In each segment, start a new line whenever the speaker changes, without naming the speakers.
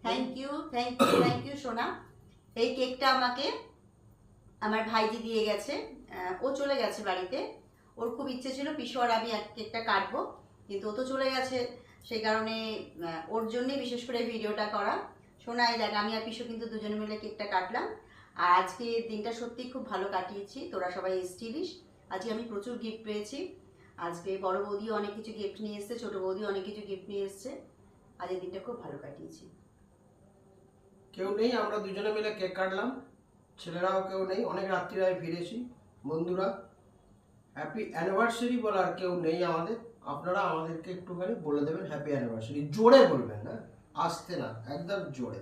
Thank you সোনা। এই কেকটা আমাকে আমার ভাইজি দিয়ে গেছে। ও চলে গেছে বাড়িতে। ওর খুব ইচ্ছে ছিল পিসু আর আমি এক কেকটা কাটবো, কিন্তু ও তো চলে গেছে, সেই কারণে ওর জন্যই বিশেষ করে ভিডিওটা করা। সোনা এই দেখ, আমি আর পিসু কিন্তু দুজনে মিলে কেকটা কাটলাম। আর আজকে দিনটা সত্যি খুব ভালো কাটিয়েছি, তোরা সবাই এসেছিলিস। আজকে আমি প্রচুর গিফট পেয়েছি। আজকে বড় বৌদিও অনেক কিছু গিফট নিয়ে এসছে, ছোটো বৌদিও অনেক কিছু গিফট নিয়ে এসছে। আজকের দিনটা খুব ভালো কাটিয়েছি।
কেউ নেই, আমরা দুজনে মিলে কেক কাটলাম, ছেলেরাও কেউ নেই, অনেক রাত্রিরায় ফিরেছি। বন্ধুরা, হ্যাপি অ্যানিভার্সারি বলার কেউ নেই আমাদের, আপনারা আমাদেরকে একটুখানি বলে দেবেন হ্যাপি অ্যানিভার্সারি, জোরে বলবেন না, আসতে না, একদম জোরে।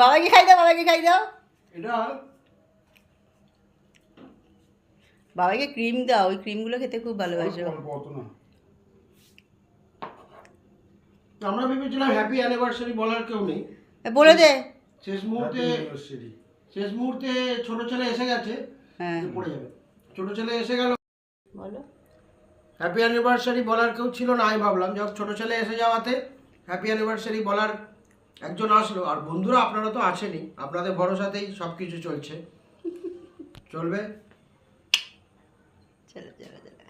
বাবাকে খাই দাও, বাবাকে খাই দাও,
এটা
বাবাকে ক্রিম দাও, ওই ক্রিমগুলো খেতে খুব ভালোবাসো।
আমরা ভেবেছিলাম হ্যাপি অ্যানিভার্সারি বলার কেউ নেই,
বলে দে।
শেষ মুহূর্তে ছোট ছেলে এসে গেছে।
হ্যাঁ
পড়ে যাবে, ছোট ছেলে এসে গেল,
বলো।
হ্যাপি অ্যানিভার্সারি বলার কেউ ছিল না। আমি ভাবলাম যখন ছোট ছেলে এসে যাওয়াতে হ্যাপি অ্যানিভার্সারি বলার একজন আসলো। আর বন্ধুরা আপনারা তো আছেনই, আপনাদের ভরসাতেই সব কিছু চলছে, চলবে।
চলো চলো চলো।